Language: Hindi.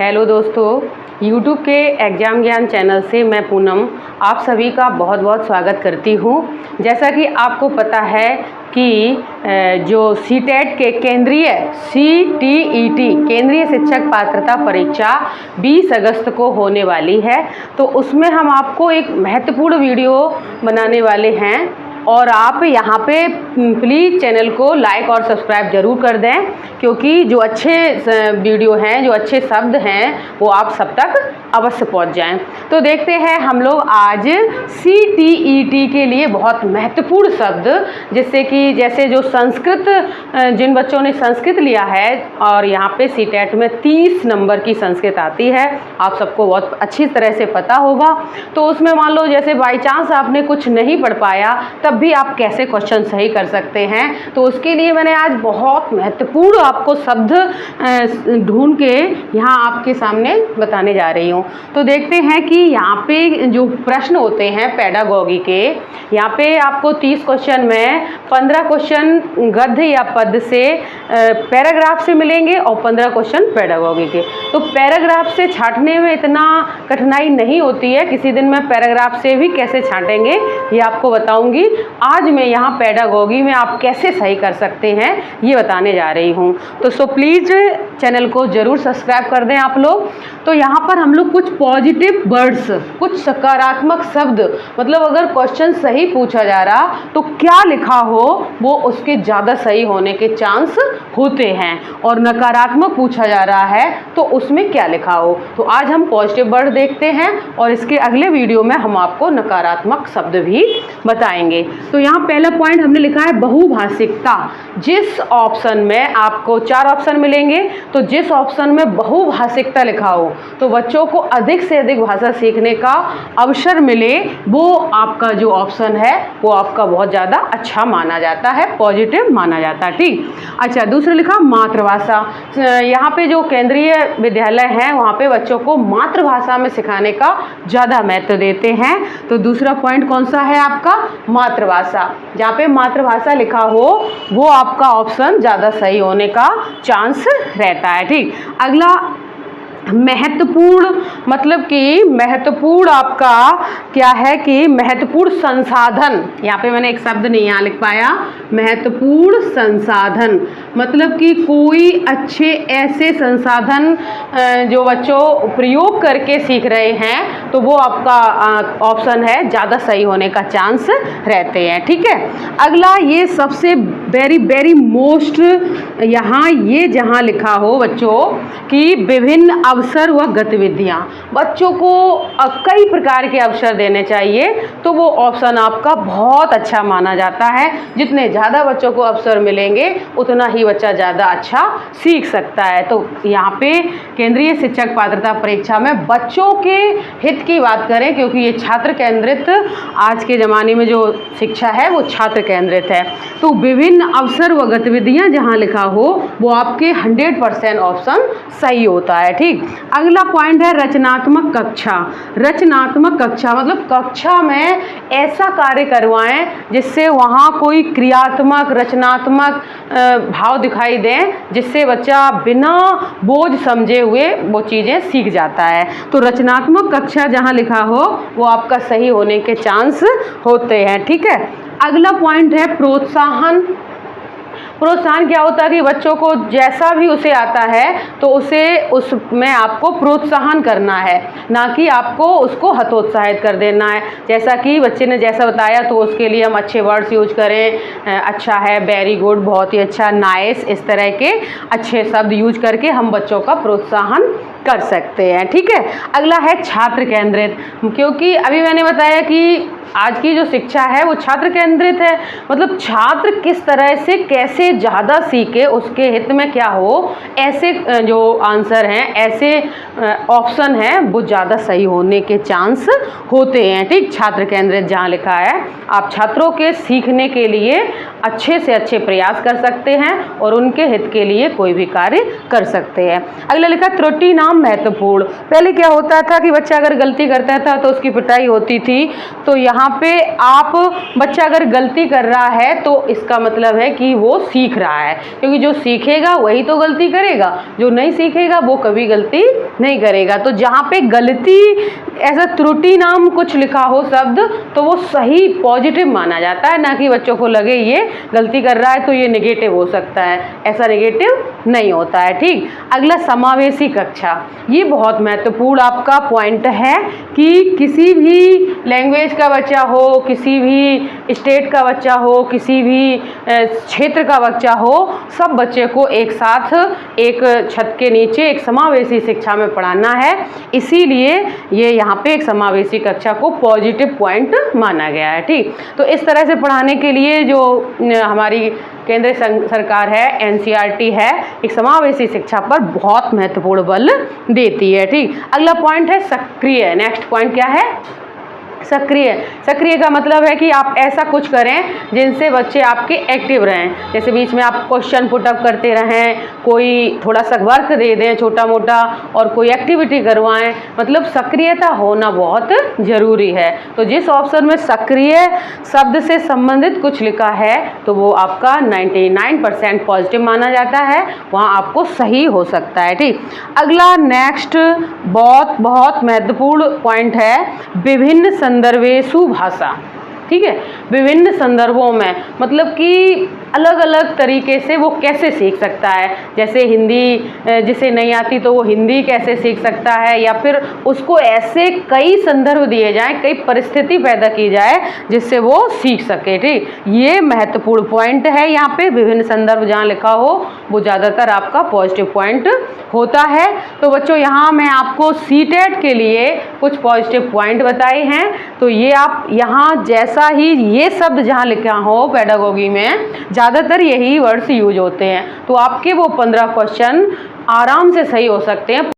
हेलो दोस्तों, YouTube के एग्ज़ाम ज्ञान चैनल से मैं पूनम आप सभी का बहुत बहुत स्वागत करती हूँ। जैसा कि आपको पता है कि जो सीटेट के केंद्रीय CTET केंद्रीय शिक्षक पात्रता परीक्षा 20 अगस्त को होने वाली है, तो उसमें हम आपको एक महत्वपूर्ण वीडियो बनाने वाले हैं और आप यहाँ पे प्लीज़ चैनल को लाइक और सब्सक्राइब ज़रूर कर दें, क्योंकि जो अच्छे वीडियो हैं, जो अच्छे शब्द हैं, वो आप सब तक अवश्य पहुँच जाएं। तो देखते हैं हम लोग आज CTET के लिए बहुत महत्वपूर्ण शब्द, जिससे कि जैसे जो संस्कृत, जिन बच्चों ने संस्कृत लिया है और यहाँ पे सीटेट में 30 नंबर की संस्कृत आती है, आप सबको बहुत अच्छी तरह से पता होगा। तो उसमें मान लो जैसे बाई चांस आपने कुछ नहीं पढ़ पाया, तब भी आप कैसे क्वेश्चन सही कर सकते हैं। तो उसके लिए मैंने आज बहुत महत्वपूर्ण आपको शब्द ढूंढ के यहाँ आपके सामने बताने जा रही हूँ। तो देखते हैं कि यहाँ पे जो प्रश्न होते हैं पेडागॉजी के, यहाँ पे आपको 30 क्वेश्चन में 15 क्वेश्चन गद्य या पद से पैराग्राफ से मिलेंगे और 15 क्वेश्चन पेडागॉजी के। तो पैराग्राफ से छांटने में इतना कठिनाई नहीं होती है, किसी दिन मैं पैराग्राफ से भी कैसे छांटेंगे ये आपको बताऊंगी। आज मैं यहाँ पेडागॉजी में आप कैसे सही कर सकते हैं ये बताने जा रही हूँ। तो सो प्लीज़ चैनल को ज़रूर सब्सक्राइब कर दें आप लोग। तो यहाँ पर हम लोग कुछ पॉजिटिव वर्ड्स, कुछ सकारात्मक शब्द, मतलब अगर क्वेश्चन सही पूछा जा रहा तो क्या लिखा हो वो उसके ज़्यादा सही होने के चांस होते हैं, और नकारात्मक पूछा जा रहा है तो उसमें क्या लिखा हो। तो आज हम पॉजिटिव वर्ड देखते हैं और इसके अगले वीडियो में हम आपको नकारात्मक शब्द भी बताएंगे। तो यहाँ पहला पॉइंट हमने लिखा है बहुभाषिकता। जिस ऑप्शन में आपको 4 ऑप्शन मिलेंगे, तो जिस ऑप्शन में बहुभाषिकता लिखा हो तो बच्चों को अधिक से अधिक भाषा सीखने का अवसर मिले, वो आपका जो ऑप्शन है वो आपका बहुत ज़्यादा अच्छा माना जाता है, पॉजिटिव माना जाता है। ठीक, अच्छा, दूसरा लिखा मातृभाषा। यहाँ पे जो केंद्रीय विद्यालय हैं वहाँ पे बच्चों को मातृभाषा में सिखाने का ज़्यादा महत्व देते हैं। तो दूसरा पॉइंट कौन सा है आपका? मातृभाषा। जहाँ पे मातृभाषा लिखा हो वो आपका ऑप्शन ज़्यादा सही होने का चांस रहता है। ठीक, अगला महत्वपूर्ण, मतलब कि महत्वपूर्ण आपका क्या है कि महत्वपूर्ण संसाधन। यहाँ पे मैंने एक शब्द नहीं यहाँ लिख पाया, महत्वपूर्ण संसाधन, मतलब कि कोई अच्छे ऐसे संसाधन जो बच्चों प्रयोग करके सीख रहे हैं, तो वो आपका ऑप्शन है, ज़्यादा सही होने का चांस रहते हैं। ठीक है, अगला ये सबसे वेरी मोस्ट, यहाँ ये जहाँ लिखा हो बच्चों कि विभिन्न अवसर व गतिविधियाँ, बच्चों को कई प्रकार के अवसर देने चाहिए, तो वो ऑप्शन आपका बहुत अच्छा माना जाता है। जितने ज़्यादा बच्चों को अवसर मिलेंगे उतना ही बच्चा ज़्यादा अच्छा सीख सकता है। तो यहाँ पे केंद्रीय शिक्षक पात्रता परीक्षा में बच्चों के हित की बात करें, क्योंकि ये छात्र केंद्रित, आज के ज़माने में जो शिक्षा है वो छात्र केंद्रित है। तो विभिन्न अवसर व गतिविधियाँ जहाँ लिखा हो वो आपके 100% ऑप्शन सही होता है। ठीक, अगला पॉइंट है रचनात्मक कक्षा। रचनात्मक कक्षा मतलब कक्षा में ऐसा कार्य करवाएं जिससे वहाँ कोई क्रियात्मक, रचनात्मक भाव दिखाई दें, जिससे बच्चा बिना बोझ समझे हुए वो चीज़ें सीख जाता है। तो रचनात्मक कक्षा जहाँ लिखा हो वो आपका सही होने के चांस होते हैं। ठीक है, अगला पॉइंट है प्रोत्साहन। प्रोत्साहन क्या होता है कि बच्चों को जैसा भी उसे आता है तो उसे उसमें आपको प्रोत्साहन करना है, ना कि आपको उसको हतोत्साहित कर देना है। जैसा कि बच्चे ने जैसा बताया तो उसके लिए हम अच्छे वर्ड्स यूज करें, अच्छा है, वेरी गुड, बहुत ही अच्छा, नाइस, इस तरह के अच्छे शब्द यूज करके हम बच्चों का प्रोत्साहन कर सकते हैं। ठीक है, अगला है छात्र केंद्रित, क्योंकि अभी मैंने बताया कि आज की जो शिक्षा है वो छात्र केंद्रित है, मतलब छात्र किस तरह से कैसे ज़्यादा सीखे, उसके हित में क्या हो, ऐसे जो आंसर हैं, ऐसे ऑप्शन हैं, वो ज़्यादा सही होने के चांस होते हैं। ठीक, छात्र केंद्रित जहाँ लिखा है, आप छात्रों के सीखने के लिए अच्छे से अच्छे प्रयास कर सकते हैं और उनके हित के लिए कोई भी कार्य कर सकते हैं। अगला लिखा त्रुटि ना तमाम महत्वपूर्ण। पहले क्या होता था कि बच्चा अगर गलती करता था तो उसकी पिटाई होती थी, तो यहाँ पे आप बच्चा अगर गलती कर रहा है तो इसका मतलब है कि वो सीख रहा है, क्योंकि जो सीखेगा वही तो गलती करेगा, जो नहीं सीखेगा वो कभी गलती नहीं करेगा। तो जहाँ पे गलती ऐसा त्रुटि नाम कुछ लिखा हो शब्द, तो वो सही पॉजिटिव माना जाता है, ना कि बच्चों को लगे ये गलती कर रहा है तो ये नेगेटिव हो सकता है, ऐसा नेगेटिव नहीं होता है। ठीक, अगला समावेशी कक्षा, ये बहुत महत्वपूर्ण आपका पॉइंट है कि किसी भी लैंग्वेज का बच्चा हो, किसी भी स्टेट का बच्चा हो, किसी भी क्षेत्र का बच्चा हो, सब बच्चे को एक साथ एक छत के नीचे एक समावेशी शिक्षा में पढ़ाना है। इसीलिए ये यहाँ पे एक समावेशी कक्षा को पॉजिटिव पॉइंट माना गया है। ठीक, तो इस तरह से पढ़ाने के लिए जो हमारी केंद्र सरकार है, एनसीईआरटी है, एक समावेशी शिक्षा पर बहुत महत्वपूर्ण बल देती है। ठीक, अगला पॉइंट है सक्रिय। नेक्स्ट पॉइंट क्या है? सक्रिय। सक्रिय का मतलब है कि आप ऐसा कुछ करें जिनसे बच्चे आपके एक्टिव रहें, जैसे बीच में आप क्वेश्चन पुटअप करते रहें, कोई थोड़ा सा वर्क दे दें छोटा मोटा, और कोई एक्टिविटी करवाएं, मतलब सक्रियता होना बहुत ज़रूरी है। तो जिस ऑप्शन में सक्रिय शब्द से संबंधित कुछ लिखा है तो वो आपका 99% पॉजिटिव माना जाता है, वहाँ आपको सही हो सकता है। ठीक, अगला नेक्स्ट बहुत महत्वपूर्ण पॉइंट है विभिन्न संदर्भेषु भाषा। ठीक है, विभिन्न संदर्भों में मतलब कि अलग अलग तरीके से वो कैसे सीख सकता है, जैसे हिंदी जिसे नहीं आती तो वो हिंदी कैसे सीख सकता है, या फिर उसको ऐसे कई संदर्भ दिए जाएं, कई परिस्थिति पैदा की जाए जिससे वो सीख सके। ठीक, ये महत्वपूर्ण पॉइंट है। यहाँ पे विभिन्न संदर्भ जहाँ लिखा हो वो ज़्यादातर आपका पॉजिटिव पॉइंट होता है। तो बच्चों, यहाँ मैं आपको सीटेट के लिए कुछ पॉजिटिव पॉइंट बताए हैं, तो ये आप यहाँ जैसा ही ये शब्द जहाँ लिखा हो पेडागोगी में ज़्यादातर यही वर्ड्स यूज होते हैं, तो आपके वो 15 क्वेश्चन आराम से सही हो सकते हैं।